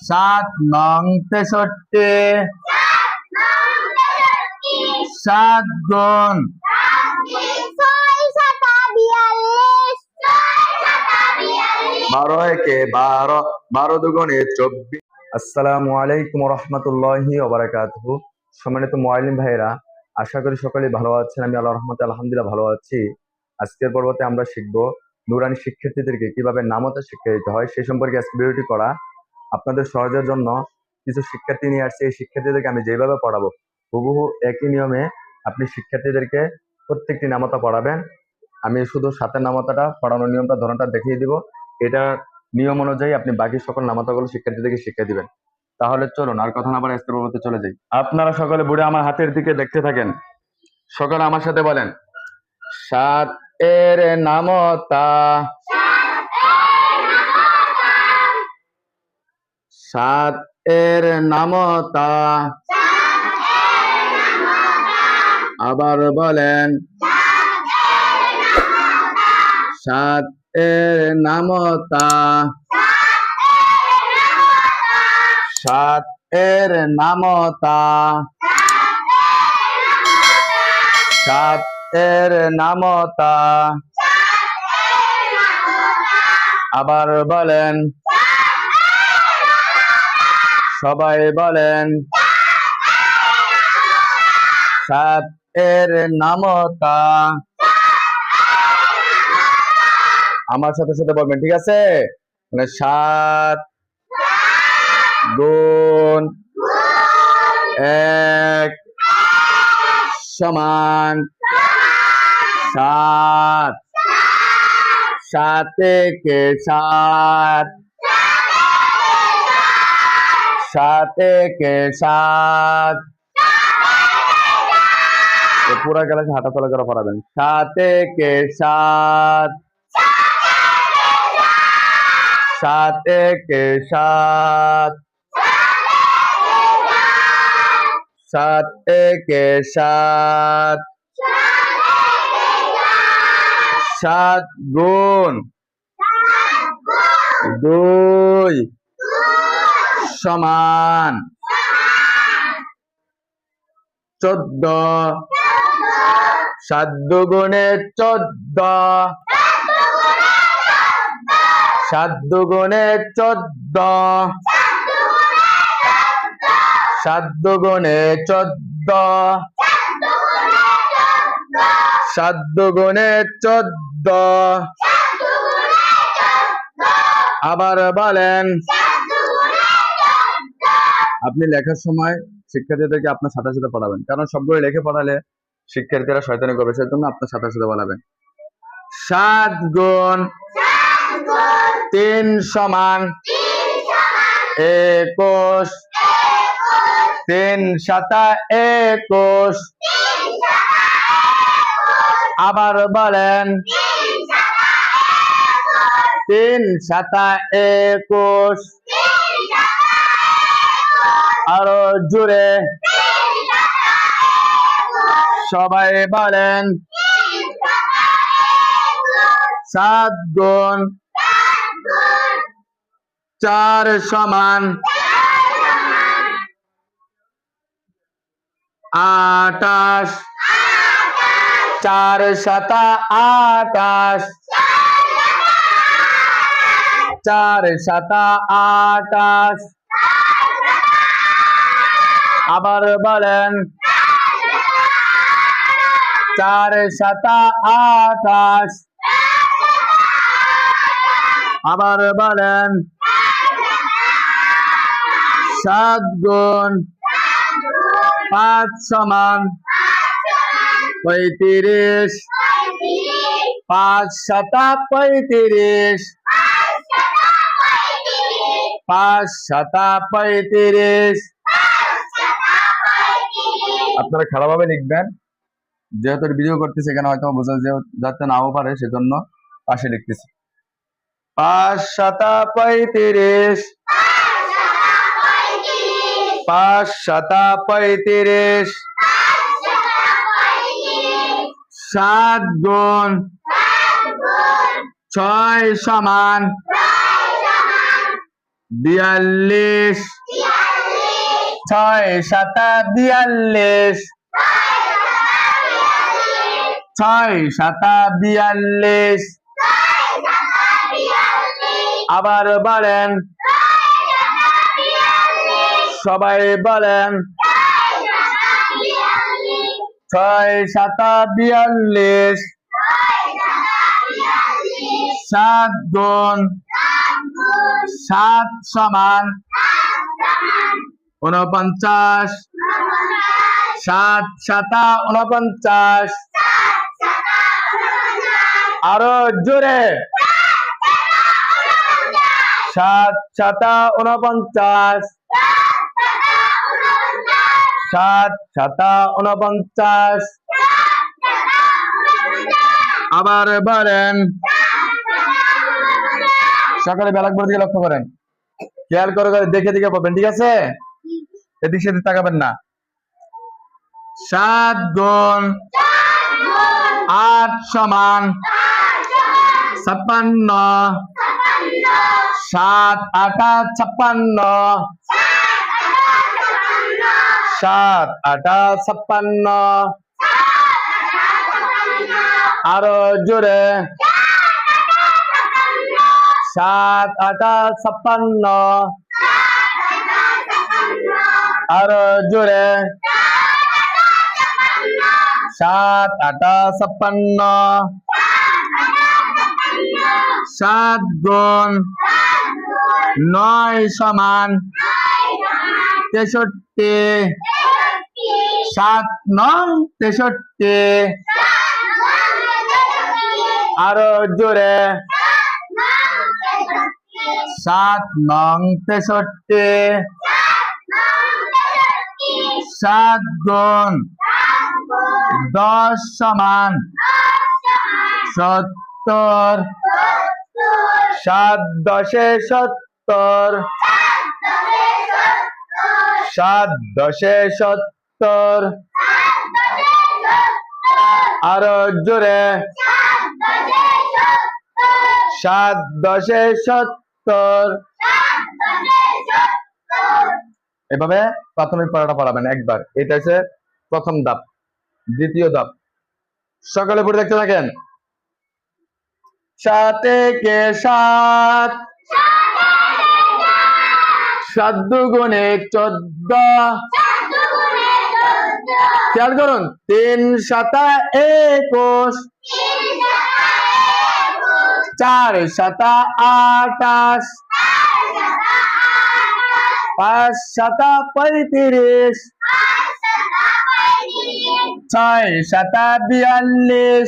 সাত নং 63, সাত গুণ 12 একে 12, 12 দুগুণে 24। আসসালামু আলাইকুম রহমতুল্লাহি ওয়া বারাকাতুহু। সম্মানিত মুআল্লিম ভাইরা, আশা করি সকলেই ভালো আছেন। আমি আল্লাহর রহমতে আলহামদুলিল্লাহ ভালো আছি। আজকের পর্বতে আমরা শিখব নুরানি শিক্ষার্থীদেরকে কিভাবে নামতা শিক্ষা দিতে হয় সেই সম্পর্কে আজকে ভিডিওটি করা। আপনাদের সহজের জন্য কিছু শিক্ষার্থী নিয়ে আসছে। এই শিক্ষার্থীদেরকে আমি যেভাবে পড়াবো হুবহু একই নিয়মে আপনি শিক্ষার্থীদেরকে প্রত্যেকটি নামতা পড়াবেন। আমি শুধু সাথে নামতাটা পড়ানোর নিয়মটা ধরনটা দেখিয়ে দিব। এটা নিয়ম অনুযায়ী আপনি বাকি সকল নামতাগুলো শিক্ষার্থীদেরকে শিক্ষা দিবেন। তাহলে চলুন আর কথা না বলে আজকের পর্বতে চলে যাই। আপনারা সকলে বুড়ে আমার হাতের দিকে দেখতে থাকেন। সকলে আমার সাথে বলেন, সাত এর নামতা, সাত এর নামতা। আবার বলেন, সাত এর নামতা, সাত এর নামতা, সাত এর নামতা। আবার বলেন, সবাই বলেন, সাত এর নামতা। আমার সাথে সাথে বলবেন, ঠিক আছে? মানে সাত গুণ 1 সমান 7, 7 একে 7, 7 একে 7। পুরা ক্লাসে হাঁটা চলা করে পড়াবেন। 7 একে 7, 7 একে 7, 7 একে 7। 7 গুণ 2 সমান 14, 7 দুগুণে 14, 7 দুগুণে 14, 7 দুগুণে 14, 7 দুগুণে 14। আবার বলেন, আপনি লেখার সময় শিক্ষার্থীদেরকে আপনার সাথে সাথে পড়াবেন, কারণ সবগুলো লিখে পড়ালে শিক্ষার্থীরা শয়তানি করবে, সেজন্য আপনার সাথে সাথে বলাবেন। 7 গুণ 3 সমান 21, 3 7 21। আবার বলেন, 3 7 21। আরো জোরে সবাই বলেন, 7 গুণ 4 সমান 28, 4 7 28, 4 7 28। আবার বলেন, 4 7 28। আবার বলেন, 7 গুণ 5 সমান 35, 5 7 35, 5 7 35। আপনারা খারাপভাবে লিখবেন, যেহেতু ভিডিও করতেছে এখানে হয়তো বোঝা যাতে নাও পারে, সেজন্য পাশে লিখতেছি। 5 7 35, 5 7 35। 7 গুণ 6 সমান 42 6 7 42 6 7 42 আবার বলেন সবাই বলেন 6 7 42 7 গুণ 7 সমান 49 7 7 49 আরো জোরে 7 7 49 7 7 49 আবার বলেন সকালে ব্ল্যাকবোর্ড দিকে লক্ষ্য করেন খেয়াল করে দেখে দেখে পড়বেন ঠিক আছে এদিক সেদিক তাকাবেন না 7 গুণ 8 সমান 56 7 8 56 7 8 56 আরো জোরে 7 8 56 আরো জোরে 7 8 56 7 গুণ 9 সমান 63 7 9 63 আরো জোরে 7 9 63 7 গুণ 10 সমান 70 7 10 70 7 10 70 আরো জোরে 7 10 70 এভাবে প্রাথমিক পড়াটা পড়াবেন একবার এটা হচ্ছে প্রথম ধাপ দ্বিতীয় ধাপ সকালে পড়ে দেখতে থাকেন 7 কে 7 7 দুগুণে 14 খেয়াল করুন 3 7 21 4 7 28 5 7 35 6 7 42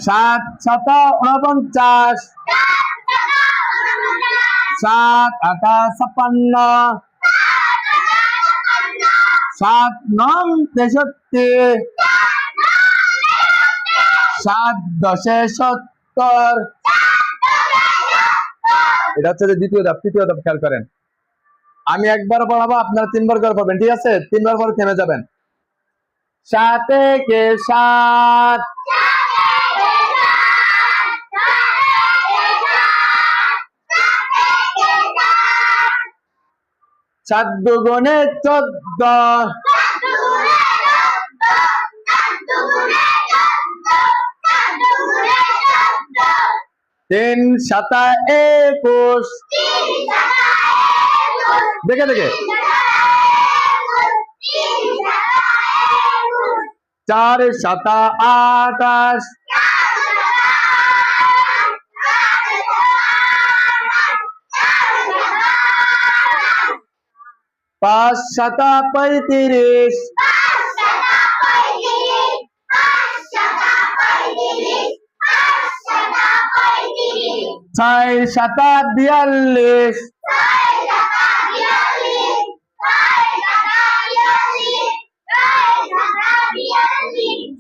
7 7 49 7 8 56 7 9 63 7 10 70 এটা হচ্ছে দ্বিতীয় ধাপ তৃতীয় ধাপ খেয়াল করেন আমি একবার পড়াবো আপনারা 3 বার করে পড়বেন ঠিক আছে 3 বার পরে থেমে যাবেন 7 কে 7 7 দুগুণে 14 3 7 21 দেখে দেখে 4 7 28 5 7 35 6 7 42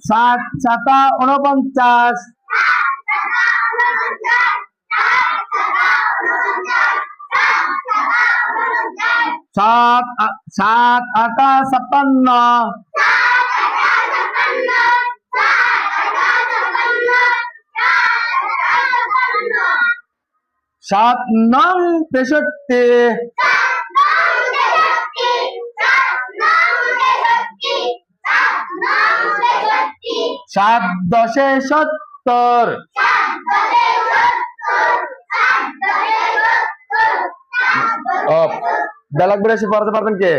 7 7 49 7 7 8 56 7 সাত নং 63, সাত দশে 70, ব্যালক বলে এসে পড়াতে পারবেন কে?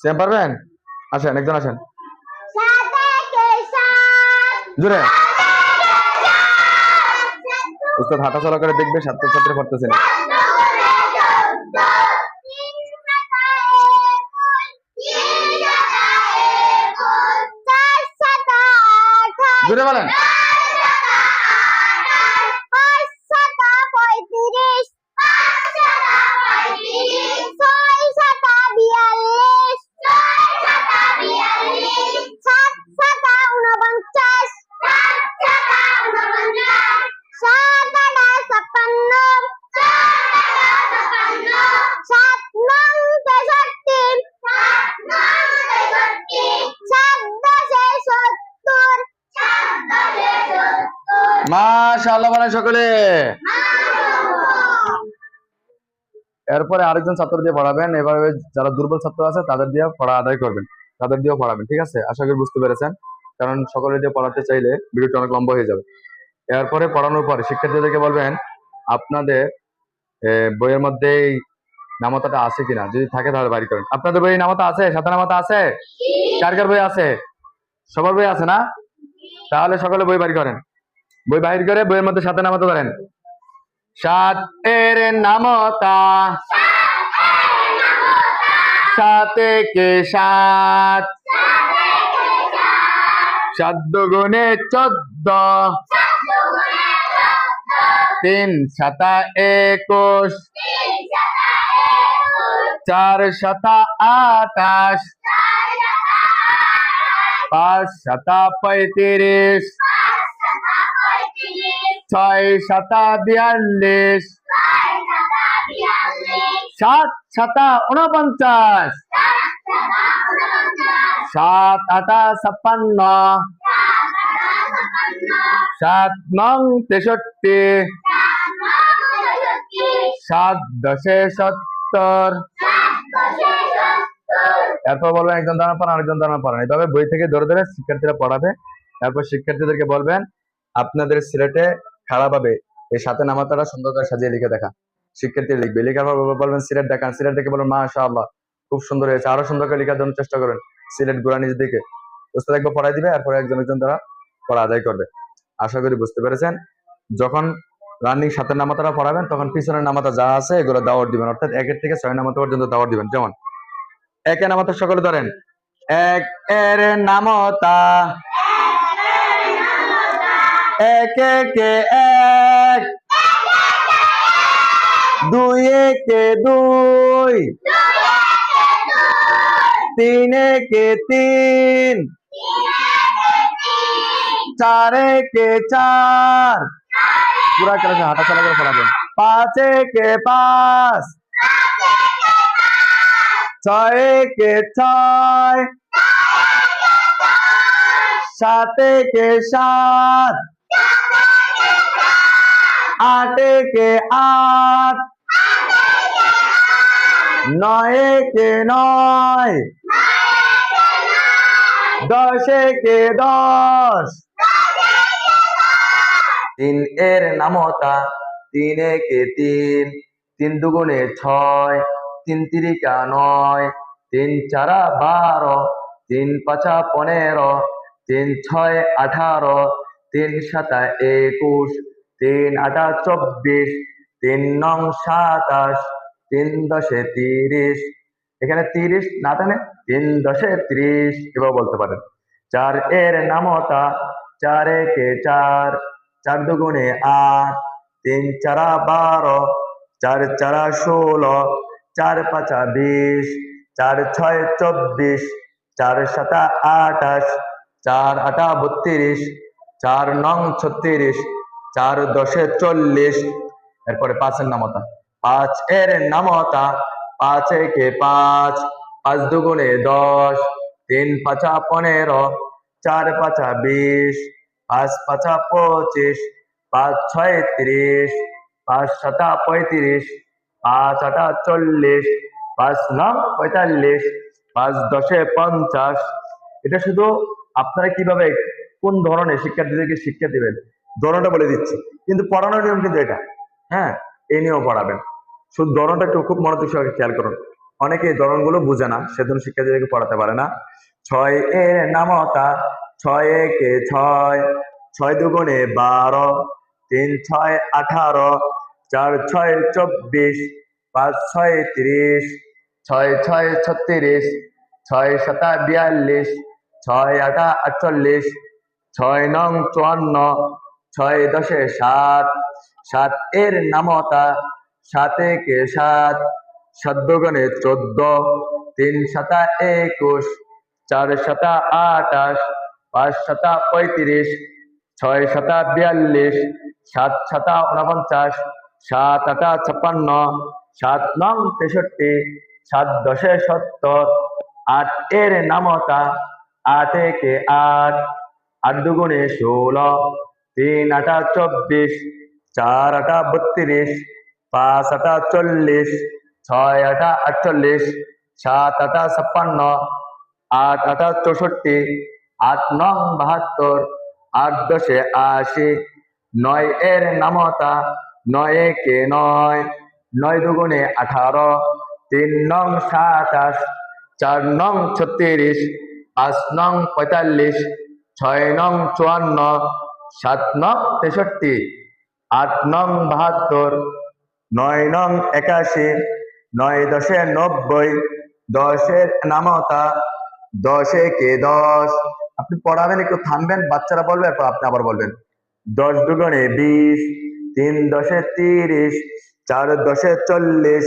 সেম পারবেন? আসেন, একজন আসেন জোরে। উস্তাদ হাঁটা চলা করে দেখবে ছাত্রছাত্রী পড়তেছে না। জোরে বলেন। মাশাআল্লাহ বলেন সকলে। এরপরে আরেকজন ছাত্র দিয়ে পড়াবেন। এভাবে যারা দুর্বল ছাত্র আছে তাদের দিয়ে পড়া আদায় করবেন, তাদের দিয়েও পড়াবেন। ঠিক আছে, আশা করি বুঝতে পেরেছেন, কারণ সকলে দিয়ে পড়াতে চাইলে ভিডিওটা অনেক লম্বা হয়ে যাবে। এরপরে পড়ানোর পরে শিক্ষার্থীদেরকে বলবেন আপনাদের বইয়ের মধ্যে এই নামতাটা আছে কিনা, যদি থাকে তাহলে বাইর করেন। আপনাদের বই নামতা আছে? সাথে নামতা আছে? কার কার বই আছে? সবার বই আছে না? তাহলে সকলে বই বাইর করেন। বই বাহির করে বইয়ের মধ্যে সাথে নামতা ধরেন। সাতের নামতা, সাতে কে সাত, সাত দুগুণে 14, 3 সাতা 21, 4 সাতা 28, 5 সাতা 35, 6 সাতা 42, 7 সাতা 49, 7 আটা 56, 7 নং 63, 7 দশে 70। এরপর বলবেন একজন দাঁড়ান পারেন, আরেকজন দাঁড়ান পারেন। এইভাবে বই থেকে ধরে ধরে শিক্ষার্থীরা পড়াবে। তারপর শিক্ষার্থীদেরকে বলবেন আপনাদের সিলেটে খারাপভাবে এই সাথে নামাতাটা সুন্দর করে সাজিয়ে লিখে দেখা। শিক্ষার্থী লিখবে, লেখার পর বলবেন সিলেট দেখান। সিলেট দেখে বলবেন মাশাআল্লাহ খুব সুন্দর হয়েছে, আরো সুন্দর করে লেখার জন্য চেষ্টা করেন। সিলেট গোড়া নিচ দিকে উস্তাদ একবার পড়াই দিবে, এরপরে একজন একজন দ্বারা পড়া আদায় করবে। আশা করি বুঝতে পেরেছেন। যখন রানিং সাথে নামাতারা পড়াবেন তখন পিছনের নামাতা যা আছে এগুলো দাওয়াত দিবেন, অর্থাৎ 1 থেকে 6 নামাতা পর্যন্ত দাওয়াত দিবেন। যেমন একে নামাতা সকলে ধরেন, 1 এর নামতা, 1 একে 1, 2 একে 2, 3 একে 3, 4 একে 4, পুরা ক্লাসে হাঁটা চলা করে পড়াবেন। 5 একে 5, 6 একে 6, 7 একে 7, 8 একে 8, 9 একে 9, 10 একে 10, 3 এর নামতা, 3 একে 3, 3 দুগুণে 6, 3 তিরিকা 9, 3 চারা 12, 3 পাঁচা 15, 3 ছয় 18, 3 সাতা 21, 3 আটা 24, 3 নং 27, 3 দশে 30। এখানে 30 না টানে 3 দশে 30 এভাবে বলতে পারেন। 4 এর নামতা, 4 একে 4, 4 দুগুণে 8, 3 চারা 12, 4 চারা 16, 4 পাঁচা 20, 4 ছয় 24, 4 সাতা 28, 4 আটা 32, 4 নং 36, 4 দশে 40। এরপরে 5 এর নামতা, 5 এর নামতা, 5 একে 5, 5 দুগুণে 10, 3 পাঁচা 15, 4 পাঁচা 20, 5 পাঁচা 25, 5 6 30, 5 7 35, 5 8 40, 5 9 45, 5 10 50। এটা শুধু আপনারা কিভাবে কোন ধরনের শিক্ষার্থীদেরকে শিক্ষা দিবেন ধরনটা বলে দিচ্ছি, কিন্তু পড়ানোর নিয়ম কিন্তু এটা। হ্যাঁ, এই নিয়েও পড়াবেন। শুধু ধরনটা একটু খুব মনোযোগ সহকারে খেয়াল করুন। অনেকে এই ধরনগুলো বুঝে না, সেজন্য শিক্ষার্থীদেরকে পড়াতে পারে না। 6 এর নামতা, 6 একে 6, 6 দুগুণে 12, 3 6 18, 4 6 24, 5 6 30, 6 6 36, 6 7 42, 6 8 48, 6 9 54, 6 10 60, 7 এর নামতা, 7 একে 7, 7 দুগুণে 14, 3 7 21, 4 7 28, 5 7 35, 6 7 42, 7 7 49, 7 8 56, 7 9 63, 7 10 70, 8 এর নামতা, 8 একে 8, 8 দুগুণে 16, 3 8 24, 4 8 32, 5 8 40, 6 8 48, 7 8 56, 8 8 64, 8 9 72, 8 10 80, 9 এর নামতা, 9 একে 9, 9 দুগুণে 18, 3 9 27, 4 9 36, 5 9 45, 6 9 54, 7 9 63, 8 9 72, 9 9 81, 9 10 90, 10 এর নামতা, 10 একে 10। আপনি পড়াবেন, একটু থামবেন, বাচ্চারা বলবে, এরপর আপনি আবার বলবেন। 10 দুগুণে 20, 3 10 30, 4 10 40,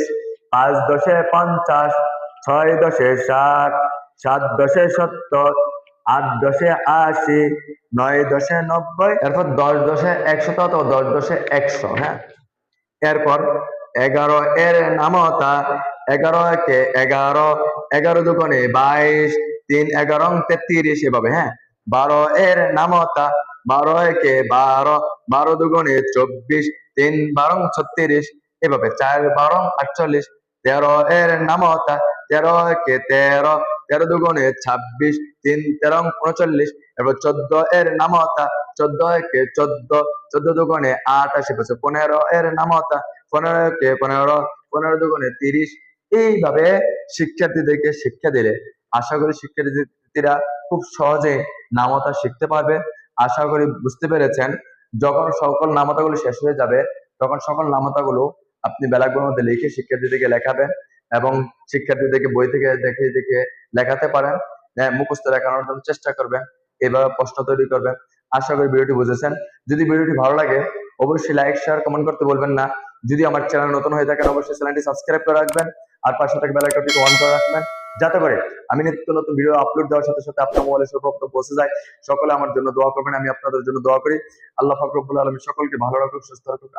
5 10 50, 6 10 60, 7 10 70, 8 10 80, 9 10 90, এরপর 10 10 100 তো 10 10 100। হ্যাঁ, এরপর 11 এর নামতা, 11 একে 11, 11 দুগুণে 22, 3 11 33, এভাবে। হ্যাঁ, 12 এর নামতা, 12 একে 12, 12 দুগুণে 24, 3 12 36, এভাবে। 4 12 48, 13 এর নামতা, 13 একে 13, 13 দুগুণে 26, 3 13 39, এরপর 14 এর নামতা, 14 একে 14, 14 দুগুণে 28, 15 এর নামতা, 15 একে 15, 15 দুগুণে 30। এইভাবে শিক্ষার্থীদেরকে শিক্ষা দিলে আশা করি শিক্ষার্থীরা খুব সহজে নামতা শিখতে পারবে। আশা করি বুঝতে পেরেছেন। যখন সকল নামতাগুলো শেষ হয়ে যাবে, তখন সকল নামতাগুলো আপনি ব্ল্যাকবোর্ডের মধ্যে লিখে শিক্ষার্থীদেরকে লেখাবেন এবং শিক্ষার্থীদেরকে বই থেকে দেখে দেখে লেখাতে পারেন। মুখস্থ লেখানোর জন্য চেষ্টা করবেন, এভাবে প্রশ্ন তৈরি করবেন। আশা করি ভিডিওটি বুঝেছেন। যদি ভিডিওটি ভালো লাগে অবশ্যই লাইক শেয়ার কমেন্ট করতে বলবেন না। যদি আমার চ্যানেল নতুন হয়ে থাকেন অবশ্যই চ্যানেলটি সাবস্ক্রাইব করে রাখবেন আর পাশে থাকা বেল আইকনটি অন করে রাখবেন, যাতে করে আমি নিত্য নতুন ভিডিও আপলোড দেওয়ার সাথে সাথে আপনার মোবাইলে সর্বপ্রথম পৌঁছে যায়। সকলে আমার জন্য দোয়া করবেন, আমি আপনাদের জন্য দোয়া করি। আল্লাহ পাক রব্বুল আলামিন সকলকে ভালো রাখুক, সুস্থ রাখুক।